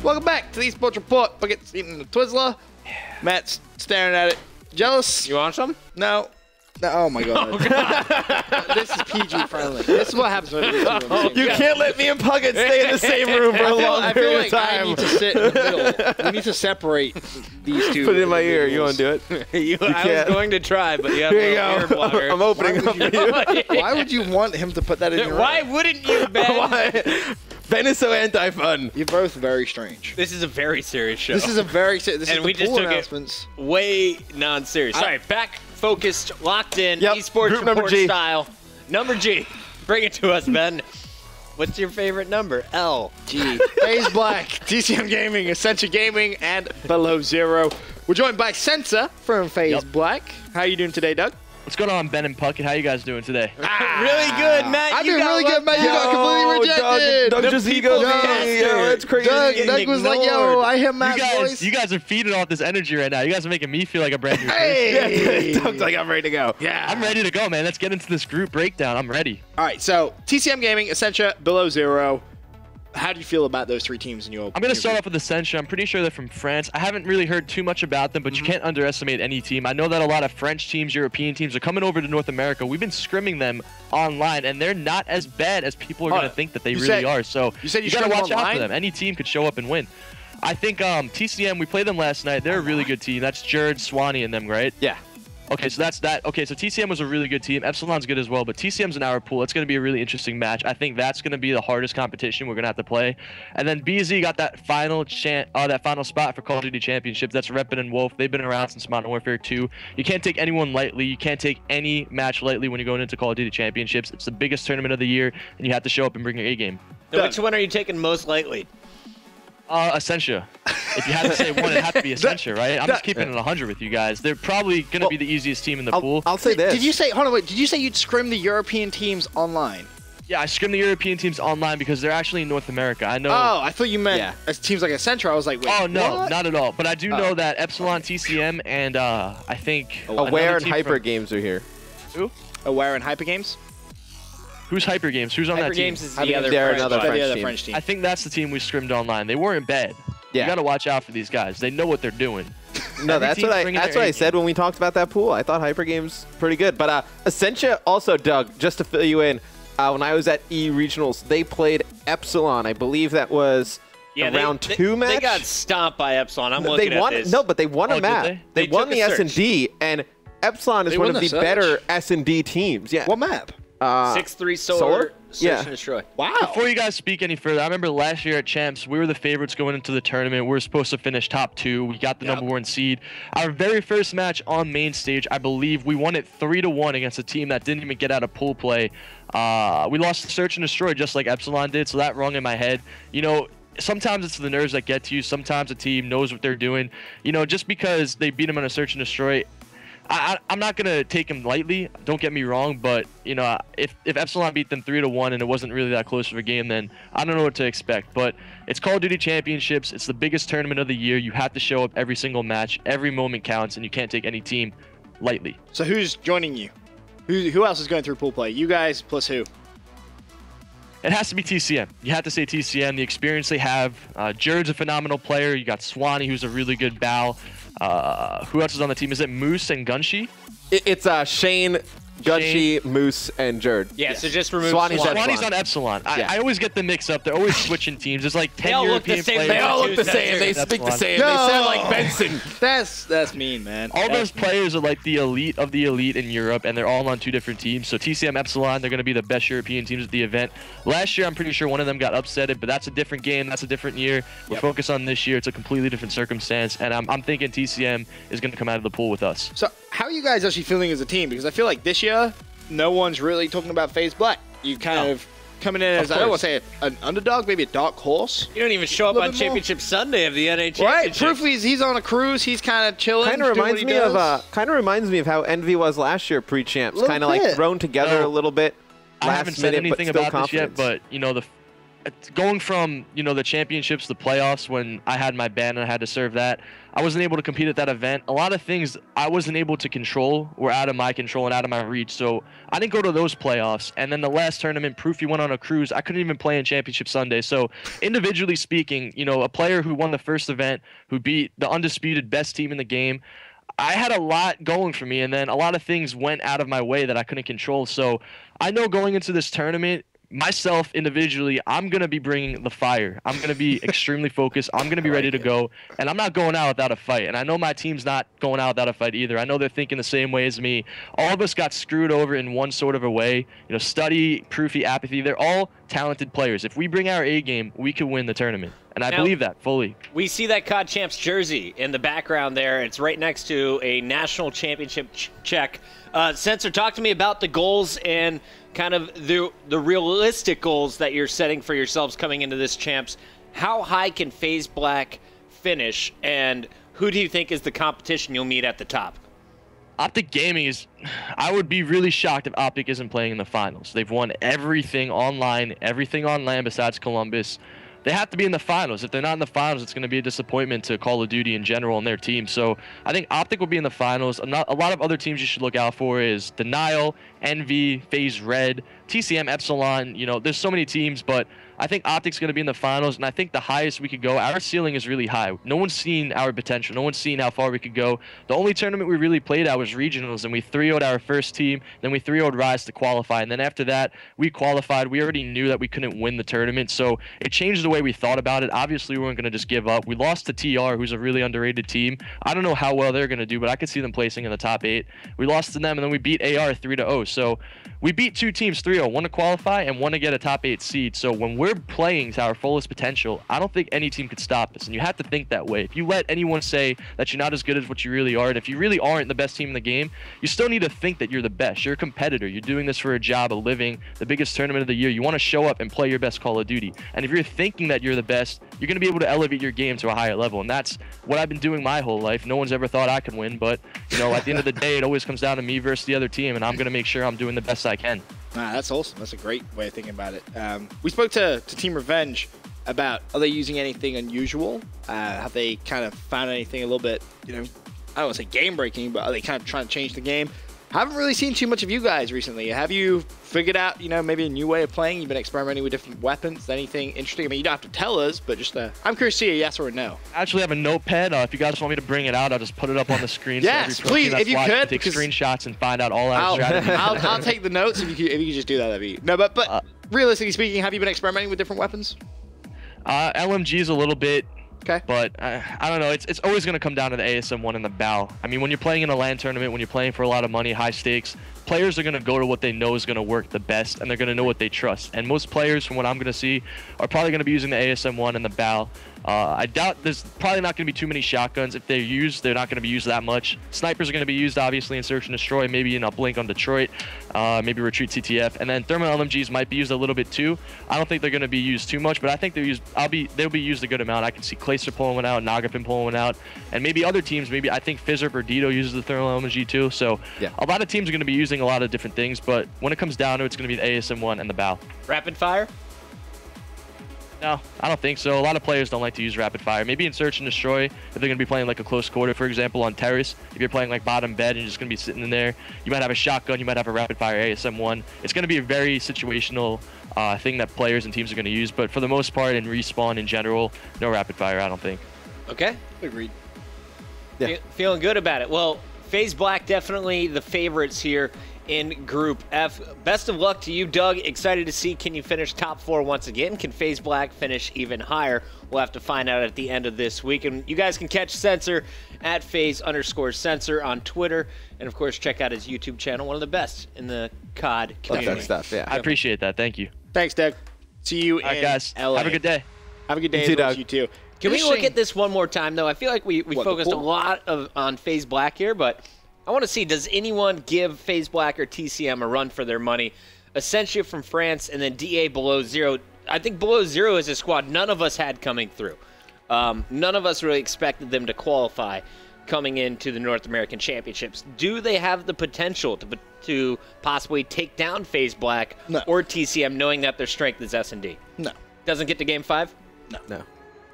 Welcome back to the eSports Report. Bucket's eating the Twizzler. Matt's staring at it. Jealous? You want some? No. No. Oh my god. Oh, God. This is PG friendly. This is what happens when you two are in the same You room. can't let me and Puckett stay in the same room for a long I feel period like of time. I need to sit in the middle. We need to separate these two. Put it in my ear. You want to do it? I was going to try, but you have Here you a ear go. blocker. I'm opening up for you. Why would you want him to put that in your Why ear? wouldn't you, Ben? Why? Ben is so anti-fun. You're both very strange. This is a very serious show. This is a very this is And the we just pool took it announcements. way non-serious. All right, back focused, locked in, Yep, eSports group number report G. style. Number G. Bring it to us, Ben. What's your favorite number? L. G. FaZe Black, TCM Gaming, Censor Gaming, and Below Zero. We're joined by Censor from FaZe Black. How are you doing today, Doug? What's going on, Ben and Puckett? How you guys doing today? Really good, Matt. I'm You doing got really good, left Matt. You got completely rejected. Doug just people ego faster. Yo, that's crazy. Doug was like, yo, I hear Matt's voice. You guys are feeding off this energy right now. You guys are making me feel like a brand new person. Hey! Doug's like, I'm ready to go. Yeah. I'm ready to go, man. Let's get into this group breakdown. I'm ready. All right, so TCM Gaming, Censor, Below Zero. How do you feel about those three teams in your I'm going to start off with the Censor. I'm pretty sure they're from France. I haven't really heard too much about them, but you can't underestimate any team. I know that a lot of French teams, European teams are coming over to North America. We've been scrimming them online, and they're not as bad as people are going to think that they really are. So you said you got to scrim watch out online? for them. Any team could show up and win. I think TCM, we played them last night. They're a really good team. That's Jared, Swanee, and them, right? Yeah. Okay, so that's that. Okay, so TCM was a really good team. Epsilon's good as well, but TCM's in our pool. It's going to be a really interesting match. I think that's going to be the hardest competition we're going to have to play. And then BZ got that final spot for Call of Duty Championships. That's Reppin and Wolf. They've been around since Modern Warfare 2. You can't take anyone lightly. You can't take any match lightly when you're going into Call of Duty Championships. It's the biggest tournament of the year, and you have to show up and bring your A game. So which one are you taking most lightly? Essentia. If you had to say one, it'd have to be Essentia, right? I'm just keeping it 100 with you guys. They're probably going to be the easiest team in the pool. I'll say this. Did you say, hold on, wait, did you say you'd scrim the European teams online? Yeah, I scrim the European teams online because they're actually in North America. I know. Oh, I thought you meant as teams like Accenture. I was like, wait, Oh, no, what? not at all. But I do know that Epsilon, TCM, and I think Aware and team Hyper from- Games are here. Who? Aware and Hyper Games? Who's Hyper Games? Who's on Hyper that team? Games is I the think other they're French another one. French the other team. French team. I think that's the team we scrimmed online. They weren't bad. Yeah. You got to watch out for these guys. They know what they're doing. No, Every that's team's what I bringing that's their what I A said when we talked about that pool. I thought Hyper Games pretty good, but Essentia also, Doug, just to fill you in, when I was at E Regionals, they played Epsilon. I believe that was a round 2 match. They got stomped byEpsilon. I'm looking They won at this. no, but they won Oh, a did map. they? They They won took the a search. S&D, and Epsilon is They one won of the the search? better S&D teams. Yeah. What map? 6-3 Solar. Search Yeah. and destroy. Wow. Before you guys speak any further, I remember last year at Champs, we were the favorites going into the tournament. We were supposed to finish top 2. We got the #1 seed. Our very first match on main stage, I believe, we won it 3-1 against a team that didn't even get out of pool play. We lost the Search and Destroy just like Epsilon did, so that rung in my head. You know, sometimes it's the nerves that get to you. Sometimes a team knows what they're doing. You know, just because they beat them on a Search and Destroy, I'm not going to take them lightly. Don't get me wrong, but, you know, if Epsilon beat them 3-1 and it wasn't really that close of a game, then I don't know what to expect. But it's Call of Duty Championships. It's the biggest tournament of the year. You have to show up every single match. Every moment counts, and you can't take any team lightly. So who's joining you? Who else is going through pool play? You guys plus who? It has to be TCM. You have to say TCM. The experience they have. Jared's a phenomenal player. You got Swanee, who's a really good bow. Who else is on the team? Is it Moose and Gunshi? It's Shane, Gunshi, Moose, and Jerd. Yeah, so just remove Swanee's Swanee. Swanee's on Epsilon. I always get them mixed up. They're always switching teams. There's like 10 They all look the European same. players. They They all look the That's same. They That's speak the one. same. No. They sound like Benson. That's mean, man. All those players are like the elite of the elite in Europe, and they're all on 2 different teams. So TCM Epsilon, they're going to be the best European teams at the event. Last year, I'm pretty sure one of them got upsetted, but that's a different game. That's a different year. We're focused on this year. It's a completely different circumstance, and I'm thinking TCM is going to come out of the pool with us. So how are you guys actually feeling as a team? Because I feel like this year, no one's really talking about FaZe Black. You kind of coming in as, I don't want to say an underdog, maybe a dark horse. You don't even show up Little on bit more. Championship Sunday of the NA Right, Championship. proof he's on a cruise. He's kind of chilling. Kind of doing what reminds he me does. of reminds me of how Envy was last year pre-champs. Little Kind of like bit. thrown together a little bit. I haven't said last minute, anything but still about this yet, confidence. but you know going from, the championships, the playoffs, when I had my band and I had to serve that, I wasn't able to compete at that event. A lot of things I wasn't able to control were out of my control and out of my reach. So I didn't go to those playoffs. And then the last tournament, Proofy went on a cruise. I couldn't even play in Championship Sunday. So individually speaking, a player who won the first event, who beat the undisputed best team in the game, I had a lot going for me, and then a lot of things went out of my way that I couldn't control. So I know going into this tournament, myself individually, I'm going to be bringing the fire. I'm going to be extremely focused. I'm going to be ready to go, and I'm not going out without a fight. And I know my team's not going out without a fight either. I know they're thinking the same way as me. All of us got screwed over in one sort of a way. Study, Proofy, Apathy, they're all talented players. If we bring our A game, we can win the tournament. And I believe that fully. We see that COD Champs jersey in the background there. It's right next to a national championship check. Censor, talk to me about the goals and kind of the realistic goals that you're setting for yourselves coming into this Champs. How high can FaZe Black finish, and who do you think is the competition you'll meet at the top? Optic Gaming is, I would be really shocked if Optic isn't playing in the finals. They've won everything online, everything on LAN besides Columbus. They have to be in the finals. If they're not in the finals, it's going to be a disappointment to Call of Duty in general and their team. So I think Optic will be in the finals. A lot of other teams you should look out for is Denial, Envy, FaZe Red, TCM, Epsilon. There's so many teams, but I think Optic's going to be in the finals, and I think the highest we could go, our ceiling is really high. No one's seen our potential. No one's seen how far we could go. The only tournament we really played at was regionals, and we 3-0'd our first team. Then we 3-0'd Rise to qualify, and then after that, we qualified. We already knew that we couldn't win the tournament, so it changed the way we thought about it. Obviously, we weren't going to just give up. We lost to TR, who's a really underrated team. I don't know how well they're going to do, but I could see them placing in the top 8. We lost to them, and then we beat AR 3-0. So we beat 2 teams 3-0, one to qualify and one to get a top 8 seed. So when we're playing to our fullest potential, I don't think any team could stop us, and you have to think that way. If you let anyone say that you're not as good as what you really are, and if you really aren't the best team in the game, you still need to think that you're the best. You're a competitor. You're doing this for a job, a living, the biggest tournament of the year. You want to show up and play your best Call of Duty. And if you're thinking that you're the best, you're going to be able to elevate your game to a higher level, and that's what I've been doing my whole life. No one's ever thought I could win, but at the end of the day, it always comes down to me versus the other team, and I'm going to make sure I'm doing the best I can. That's awesome. That's a great way of thinking about it. We spoke to Team Revenge about, are they using anything unusual? Have they kind of found anything a little bit, I don't want to say game-breaking, but are they kind of trying to change the game? Haven't really seen too much of you guys recently. Have you figured out, maybe a new way of playing? You've been experimenting with different weapons. Anything interesting? I mean, you don't have to tell us, but just I'm curious to see a yes or a no. I actually have a notepad. If you guys want me to bring it out, I'll just put it up on the screen. Yes, so every please, if you could. Take screenshots and find out all our strategies. I'll take the notes if you could just do that. That'd be no. But realistically speaking, have you been experimenting with different weapons? LMGs a little bit. Okay. But I don't know. It's always going to come down to the ASM1 and the BAL. I mean, when you're playing in a LAN tournament, when you're playing for a lot of money, high stakes, players are going to go to what they know is going to work the best, and they're going to know what they trust. And most players, from what I'm going to see, are probably going to be using the ASM1 and the BAL. I doubt there's probably not going to be too many shotguns. If they're used, they're not going to be used that much. Snipers are going to be used, obviously, in Search and Destroy, maybe in Uplink on Detroit, maybe Retreat CTF. And then thermal LMGs might be used a little bit too. I don't think they're going to be used too much, but I think they'll be used a good amount. I can see Clayster pulling one out, Nagapin pulling one out, and maybe other teams, maybe I think Fizzerp or Dito uses the thermal LMG too. So yeah, a lot of teams are going to be using a lot of different things, but when it comes down to it, it's going to be the ASM1 and the BAL. Rapid fire? No, I don't think so. A lot of players don't like to use rapid fire. Maybe in Search and Destroy, if they're going to be playing like a close quarter, for example, on Terrace, if you're playing like bottom bed and you're just going to be sitting in there, you might have a shotgun, you might have a rapid fire ASM1. It's going to be a very situational thing that players and teams are going to use, but for the most part, in Respawn in general, no rapid fire, I don't think. Okay. Agreed. Yeah. Feeling good about it. Well, FaZe Black definitely the favorites here in Group F. Best of luck to you, Doug. Excited to see, can you finish top 4 once again? Can FaZe Black finish even higher? We'll have to find out at the end of this week. And you guys can catch Censor at FaZe_Censor on Twitter. And, of course, check out his YouTube channel, one of the best in the COD community. Love that stuff, yeah. I appreciate that. Thank you. Thanks, Doug. See you in guys. LA. Have a good day. Have a good day. You too, Doug. You too. Can we look at this one more time, though? I feel like we focused a lot on FaZe Black here, but I want to see, does anyone give FaZe Black or TCM a run for their money? Essentia from France, and then DA Below Zero. I think Below Zero is a squad none of us had coming through. None of us really expected them to qualify coming into the North American Championships. Do they have the potential to possibly take down FaZe Black or TCM, knowing that their strength is S&D? No. Doesn't get to Game 5? No.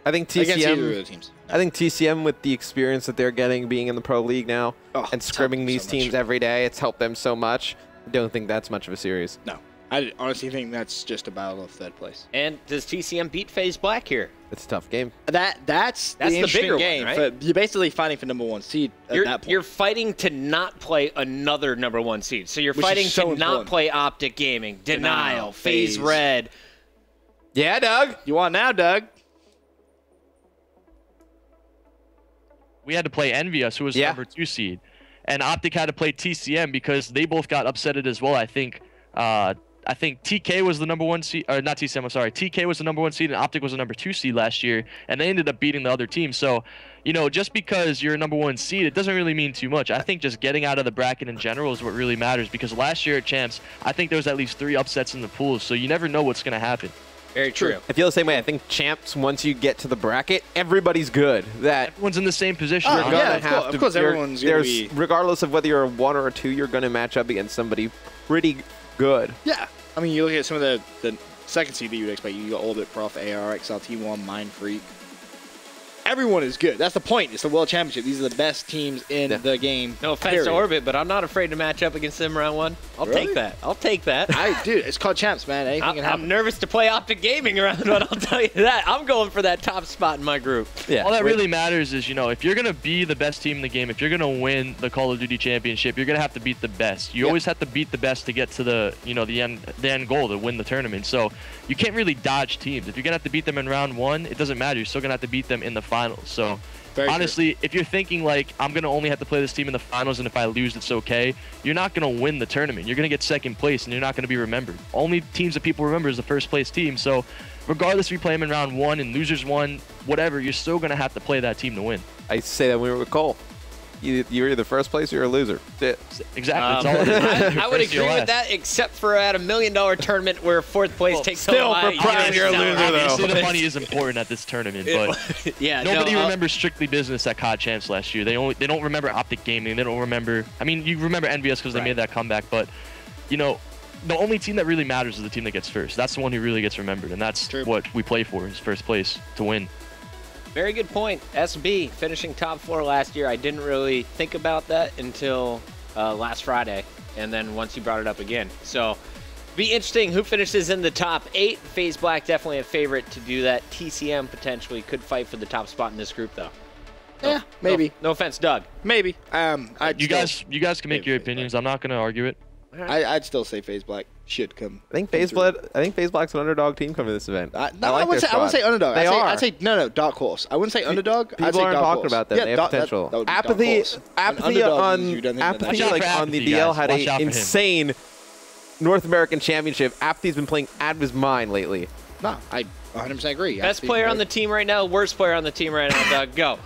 I think Against either of TCM. the teams. I think TCM, with the experience that they're getting being in the pro league now and scrimming these teams every day, it's helped them so much. I don't think that's much of a series. No. I honestly think that's just a battle of third place. And does TCM beat FaZe Black here? It's a tough game. That's the interesting bigger game. one, right? You're basically fighting for number 1 seed at that point. You're fighting to not play another number 1 seed. So you're Which fighting is so to not important. play Optic Gaming, Denial, FaZe FaZe. Red. Yeah, Doug. You want now, Doug? We had to play Envious, who was the number 2 seed, and Optic had to play TCM because they both got upsetted as well. I think TK was the number 1 seed, or not TCM. I'm sorry. TK was the number 1 seed, and Optic was the number 2 seed last year, and they ended up beating the other team. So, just because you're a number 1 seed, it doesn't really mean too much. I think just getting out of the bracket in general is what really matters, because last year at Champs, I think there was at least 3 upsets in the pool, so you never know what's going to happen. Very true. I feel the same way. I think Champs, once you get to the bracket, everybody's good. Everyone's in the same position. You're gonna yeah, have of course everyone's going to be... Regardless of whether you're a 1 or a 2, you're going to match up against somebody pretty good. Yeah. I mean, you look at some of the second seed that you would expect. You got Orbit, Prof, AR, XLT1, Mind Freak. Everyone is good. That's the point. It's the World Championship. These are the best teams in the game. No offense to Orbit, but I'm not afraid to match up against them round 1. I'll take that. I'll take that. Dude, it's called Champs, man. Anything can happen. I'm nervous to play Optic Gaming round 1, I'll tell you that. I'm going for that top spot in my group. Yeah. All that really matters is, if you're going to be the best team in the game, if you're going to win the Call of Duty Championship, you're going to have to beat the best. You always have to beat the best to get to the end goal, to win the tournament. So you can't really dodge teams. If you're going to have to beat them in round 1, it doesn't matter. You're still going to have to beat them in the finals. So honestly, if you're thinking like, I'm going to only have to play this team in the finals, and if I lose, it's okay, you're not going to win the tournament. You're going to get second place, and you're not going to be remembered. Only teams that people remember is the first place team. So regardless if you play them in round 1 and losers 1, whatever, you're still going to have to play that team to win. I say that when we were with Cole. You're either first place or you're a loser. Exactly. That's all it is. I would agree with that, except for at a $1 million tournament where 4th place takes still, a lot. for pride, you're a loser, though. Obviously, the money is important at this tournament, but nobody remembers Strictly Business at COD Champs last year. They don't remember Optic Gaming. They don't remember. I mean, you remember NVS because they made that comeback, but the only team that really matters is the team that gets first. That's the one who really gets remembered, and that's what we play for, is first place to win. Very good point. SB finishing top 4 last year. I didn't really think about that until last Friday, and then once you brought it up again. So, be interesting who finishes in the top 8. FaZe Black definitely a favorite to do that. TCM potentially could fight for the top spot in this group, though. Yeah, maybe. No offense, Doug. Maybe. You guys can make your opinions. I'm not going to argue it. I'd still say FaZe Black should come. I think FaZe Black's an underdog team coming to this event. I wouldn't say underdog. I'd say no, dark horse. I wouldn't say underdog. People I'd say aren't dark talking horse. about that. They have potential. That would be Apathy dark horse. on the DL had an insane North American Championship. Apathy's been playing out of his mind lately. No, I 100% agree. Best player on the team right now, worst player on the team right now, Doug. Go.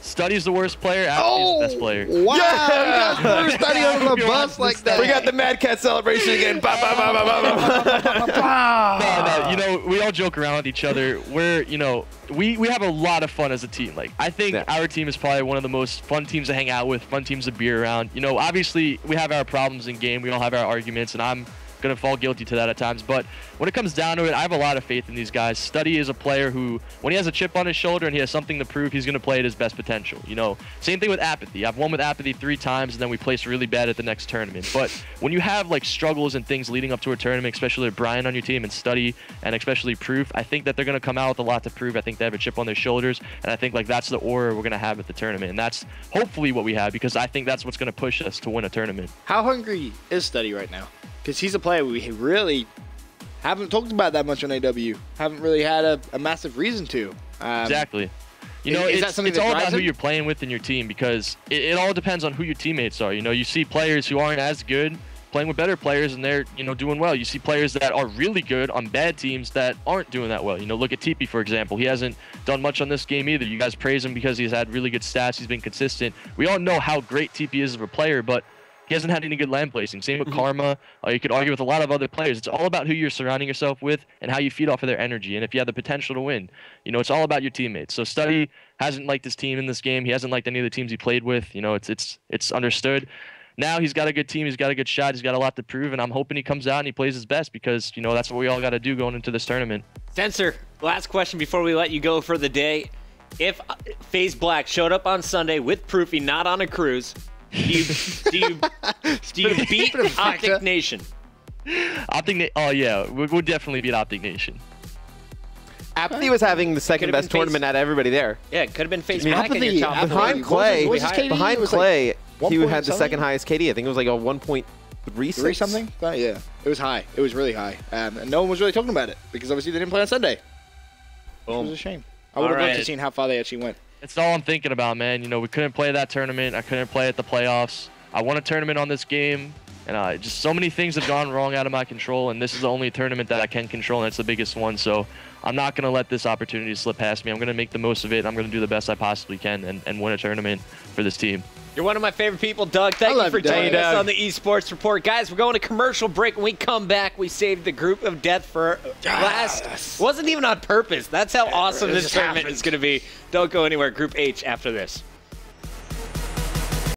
Study's the worst player, Apathy's the best player. Wow! Yeah! Study on the bus like that. We got the Mad Cat celebration again. No, we all joke around with each other. We have a lot of fun as a team. Like, I think our team is probably one of the most fun teams to hang out with, fun teams to be around. Obviously, we have our problems in game. We all have our arguments, and I'm going to fall guilty to that at times. But when it comes down to it, I have a lot of faith in these guys. Study is a player who, when he has a chip on his shoulder and he has something to prove, he's going to play at his best potential. Same thing with Apathy. I've won with Apathy 3 times, and then we placed really bad at the next tournament. But when you have struggles and things leading up to a tournament, especially with Brian on your team and Study, and especially Proof, I think that they're going to come out with a lot to prove. I think they have a chip on their shoulders, and I think that's the aura we're going to have at the tournament. And that's hopefully what we have, because I think that's what's going to push us to win a tournament. How hungry is Study right now? Because he's a player we really haven't talked about that much on AW. Haven't really had a massive reason to. Exactly. It's all about who you're playing with in your team, because it all depends on who your teammates are. You see players who aren't as good playing with better players, and they're doing well. You see players that are really good on bad teams that aren't doing that well. Look at TP, for example. He hasn't done much on this game either. You guys praise him because he's had really good stats. He's been consistent. We all know how great TP is as a player, but he hasn't had any good land placing. Same with Karma. You could argue with a lot of other players. It's all about who you're surrounding yourself with and how you feed off of their energy, and if you have the potential to win. It's all about your teammates. So Study hasn't liked his team in this game. He hasn't liked any of the teams he played with. It's understood. Now he's got a good team. He's got a good shot. He's got a lot to prove, and I'm hoping he comes out and he plays his best, because that's what we all got to do going into this tournament. Censor, last question before we let you go for the day. If FaZe Black showed up on Sunday with Proofy, not on a cruise, do you beat Optic Nation? Oh yeah, we'll definitely beat Optic Nation. Apathy was having the second best tournament out of everybody there. Yeah, it could have been FaZe Black in your top behind Clay. Behind Clay, like he had the second highest KD. I think it was like a 1.36 something. Yeah, it was high. It was really high, and no one was really talking about it because obviously they didn't play on Sunday. Boom. It was a shame. I would have loved to see how far they actually went. It's all I'm thinking about, man. You know, we couldn't play that tournament. I couldn't play at the playoffs. I won a tournament on this game, and just so many things have gone wrong out of my control, and this is the only tournament that I can control, and it's the biggest one. So I'm not going to let this opportunity slip past me. I'm going to make the most of it. I'm going to do the best I possibly can and win a tournament for this team. You're one of my favorite people, Doug. Thank you for joining us on the eSports Report. Guys, we're going to commercial break. When we come back, we saved the group of death for last. Wasn't even on purpose. That's how awesome this tournament is going to be. Don't go anywhere. Group H after this.